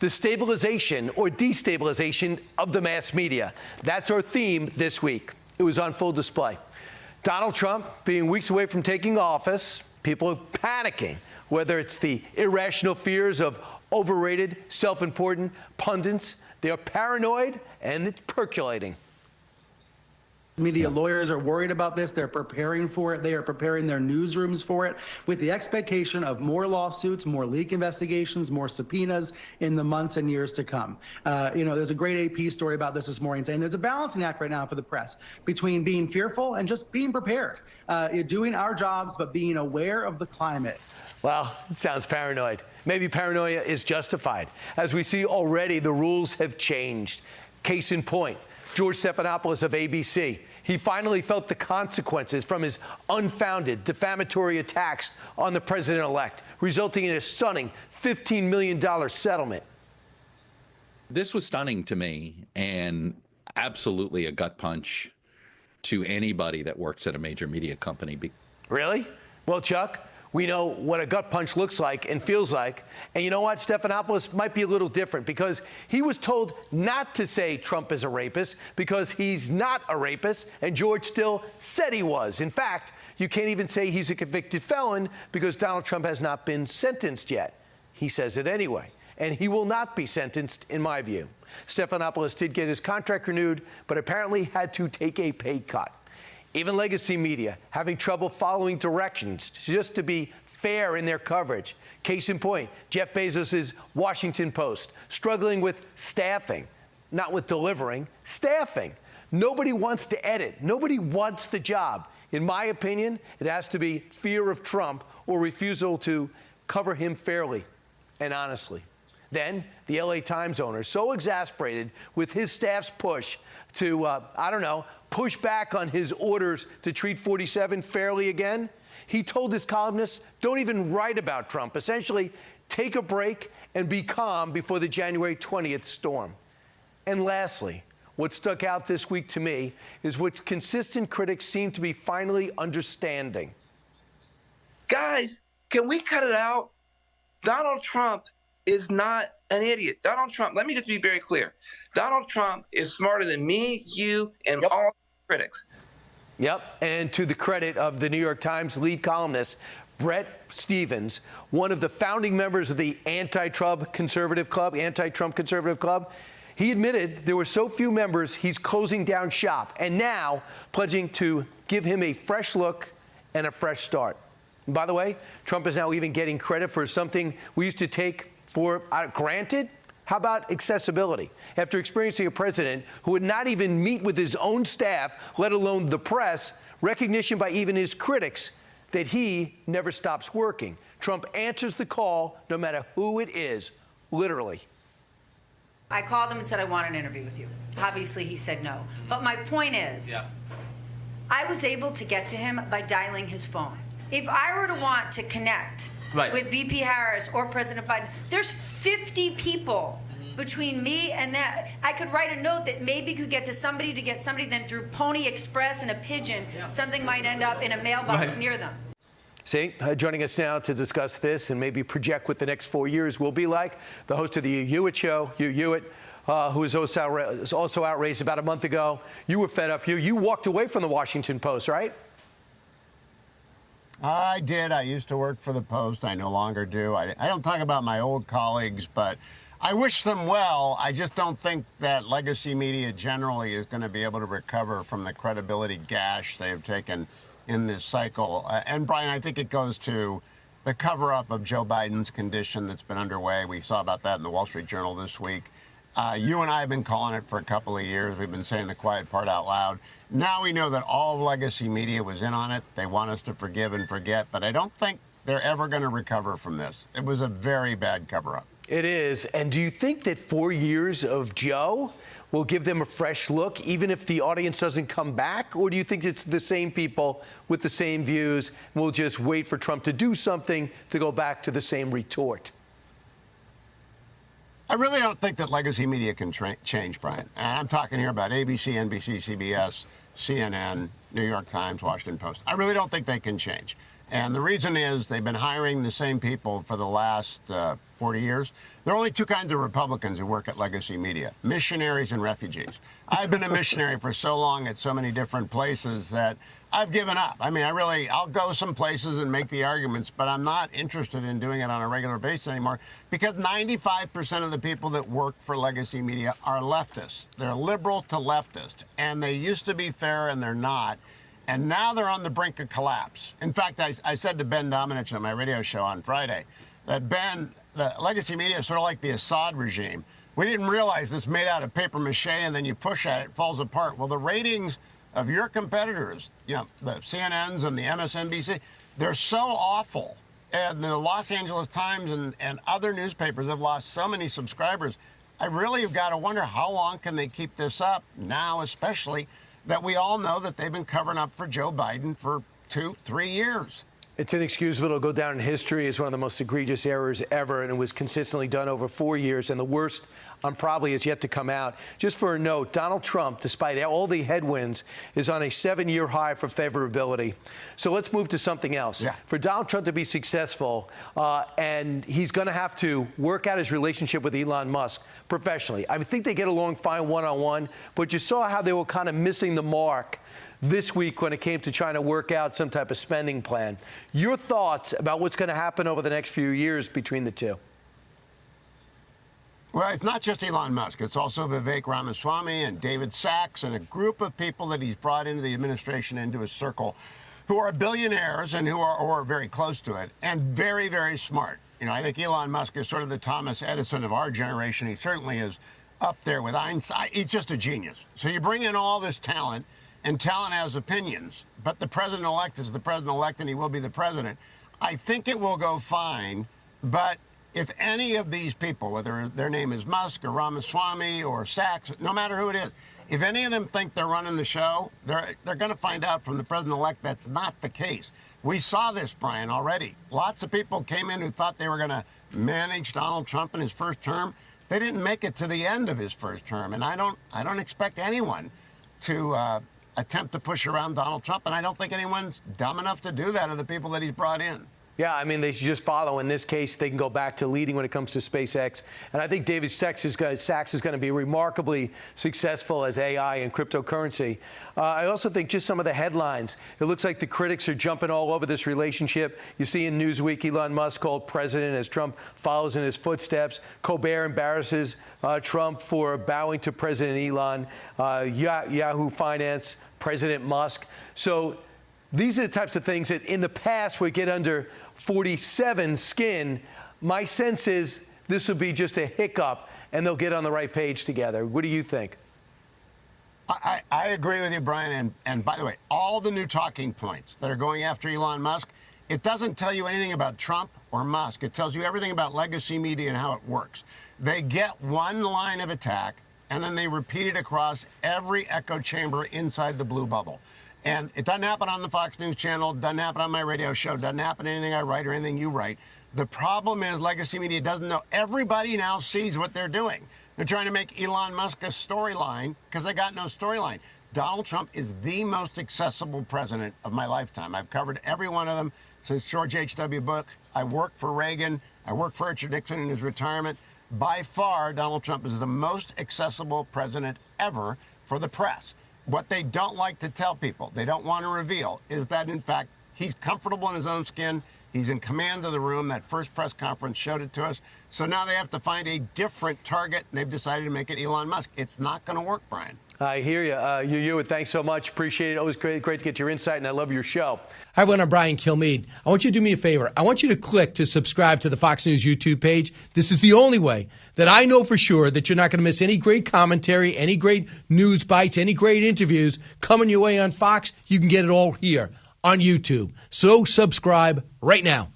the stabilization or destabilization of the mass media. That's our theme this week. It was on full display. Donald Trump being weeks away from taking office, people are panicking, whether it's the irrational fears of overrated, self-important pundits. They are paranoid and it's percolating. Media lawyers are worried about this. They're preparing for it. They are preparing their newsrooms for it with the expectation of more lawsuits, more leak investigations, more subpoenas in the months and years to come. There's a great AP story about this morning saying there's a balancing act right now for the press between being fearful and just being prepared, doing our jobs, but being aware of the climate. Well, it sounds paranoid. Maybe paranoia is justified. As we see already, the rules have changed. Case in point, George Stephanopoulos of ABC. He finally felt the consequences from his unfounded defamatory attacks on the president-elect, resulting in a stunning $15 million settlement. This was stunning to me and absolutely a gut punch to anybody that works at a major media company. Really? Well, Chuck, we know what a gut punch looks like and feels like. And you know what? Stephanopoulos might be a little different because he was told not to say Trump is a rapist because he's not a rapist, and George still said he was. In fact, you can't even say he's a convicted felon because Donald Trump has not been sentenced yet. He says it anyway, and he will not be sentenced, in my view. Stephanopoulos did get his contract renewed, but apparently had to take a pay cut. Even legacy media having trouble following directions just to be fair in their coverage. Case in point, Jeff Bezos' Washington Post struggling with staffing, not with delivering, staffing. Nobody wants to edit. Nobody wants the job. In my opinion, it has to be fear of Trump or refusal to cover him fairly and honestly. Then the LA Times owner, so exasperated with his staff's push to, push back on his orders to treat 47 fairly again, he told his columnists, don't even write about Trump. Essentially, take a break and be calm before the January 20th storm. And lastly, what stuck out this week to me is what consistent critics seem to be finally understanding. Guys, can we cut it out? Donald Trump is not an idiot. Donald Trump, let me just be very clear. Donald Trump is smarter than me, you, and all critics. Yep, and to the credit of the New York Times lead columnist, Bret Stephens, one of the founding members of the anti-Trump conservative club, he admitted there were so few members he's closing down shop and now pledging to give him a fresh look and a fresh start. And by the way, Trump is now even getting credit for something we used to take for granted. How about accessibility? After experiencing a president who would not even meet with his own staff, let alone the press, recognition by even his critics that he never stops working. Trump answers the call no matter who it is, literally. I called him and said, I want an interview with you. Obviously, he said no. But my point is, I was able to get to him by dialing his phone. If I were to want to connect with VP Harris or President Biden, there's 50 people between me and that. I could write a note that maybe could get to somebody, then through Pony Express and a pigeon, something might end up in a mailbox near them. See, joining us now to discuss this and maybe project what the next 4 years will be like, the host of the Hugh Hewitt Show, Hugh Hewitt, who was also outraged about a month ago. You were fed up, Hugh. You walked away from the Washington Post, right? I did. I used to work for the Post. I no longer do. I don't talk about my old colleagues, but I wish them well. I just don't think that legacy media generally is going to be able to recover from the credibility gash they have taken in this cycle. And Brian, I think it goes to the cover-up of Joe Biden's condition that's been underway. We saw about that in the Wall Street Journal this week. You and I have been calling it for a couple of years. We've been saying the quiet part out loud. Now we know that all of legacy media was in on it. They want us to forgive and forget, but I don't think they're ever going to recover from this. It was a very bad cover-up. It is. And do you think that 4 years of Joe will give them a fresh look, even if the audience doesn't come back? Or do you think it's the same people with the same views and we'll just wait for Trump to do something to go back to the same retort? I really don't think that legacy media can change, Brian. I'm talking here about ABC, NBC, CBS, CNN, New York Times, Washington Post. I really don't think they can change. And the reason is they've been hiring the same people for the last 40 years. There are only two kinds of Republicans who work at Legacy Media: missionaries and refugees. I've been a missionary for so long at so many different places that I've given up. I mean, I'll go some places and make the arguments, but I'm not interested in doing it on a regular basis anymore, because 95% of the people that work for Legacy Media are leftists. They're liberal to leftist, and they used to be fair, and they're not. And now they're on the brink of collapse. In fact, I said to Ben Domenech on my radio show on Friday that, Ben, the Legacy Media is sort of like the Assad regime. We didn't realize it's made out of paper mache, and then you push at it, it falls apart. Well, the ratings of your competitors, the CNNs and the MSNBC, they're so awful. And the Los Angeles Times and other newspapers have lost so many subscribers. I really have got to wonder, how long can they keep this up now, especially that we all know that they've been covering up for Joe Biden for 2-3 years. It's inexcusable. It'll go down in history as one of the most egregious errors ever, and it was consistently done over 4 years, and the worst probably is yet to come out. Just for a note, Donald Trump, despite all the headwinds, is on a 7-year high for favorability. So let's move to something else. Yeah. For Donald Trump to be successful, and he's going to have to work out his relationship with Elon Musk professionally. I think they get along fine one-on-one, but you saw how they were kind of missing the mark this week when it came to trying to work out some type of spending plan. Your thoughts about what's going to happen over the next few years between the two? Well, it's not just Elon Musk. It's also Vivek Ramaswamy and David Sachs and a group of people that he's brought into the administration, into his circle, who are billionaires and who are very close to it and very, very smart. I think Elon Musk is sort of the Thomas Edison of our generation. He certainly is up there with Einstein. He's just a genius. So you bring in all this talent, and talent has opinions, but the president-elect is the president-elect, and he will be the president. I think it will go fine, but if any of these people, whether their name is Musk or Ramaswamy or Sachs, no matter who it is, if any of them think they're running the show, they're going to find out from the president-elect that's not the case. We saw this, Brian, already. Lots of people came in who thought they were going to manage Donald Trump in his first term. They didn't make it to the end of his first term, and I don't expect anyone to attempt to push around Donald Trump, and I don't think anyone's dumb enough to do that of the people that he's brought in. Yeah, I mean, they should just follow. In this case, they can go back to leading when it comes to SpaceX. And I think David Sachs is going to be remarkably successful as AI and cryptocurrency. I also think just some of the headlines. It looks like the critics are jumping all over this relationship. You see in Newsweek, Elon Musk called president as Trump follows in his footsteps. Colbert embarrasses Trump for bowing to President Elon. Yahoo Finance, President Musk. So these are the types of things that in the past would get under 47 skin. My sense is this will be just a hiccup and they'll get on the right page together. What do you think? I agree with you, Brian. And by the way, all the new talking points that are going after Elon Musk, it doesn't tell you anything about Trump or Musk. It tells you everything about Legacy Media and how it works. They get one line of attack and then they repeat it across every echo chamber inside the blue bubble. And it doesn't happen on the Fox News channel, doesn't happen on my radio show, doesn't happen in anything I write or anything you write. The problem is Legacy Media doesn't know. Everybody now sees what they're doing. They're trying to make Elon Musk a storyline because they got no storyline. Donald Trump is the most accessible president of my lifetime. I've covered every one of them since George H.W. Bush. I worked for Reagan. I worked for Richard Nixon in his retirement. By far, Donald Trump is the most accessible president ever for the press. What they don't like to tell people, they don't want to reveal, is that, in fact, he's comfortable in his own skin. He's in command of the room. That first press conference showed it to us. So now they have to find a different target, and they've decided to make it Elon Musk. It's not going to work, Brian. I hear you. You, thanks so much. Appreciate it. Always great to get your insight, and I love your show. Hi, everyone. I'm Brian Kilmeade. I want you to do me a favor. I want you to click to subscribe to the Fox News YouTube page. This is the only way that I know for sure that you're not going to miss any great commentary, any great news bites, any great interviews coming your way on Fox. You can get it all here on YouTube. So subscribe right now.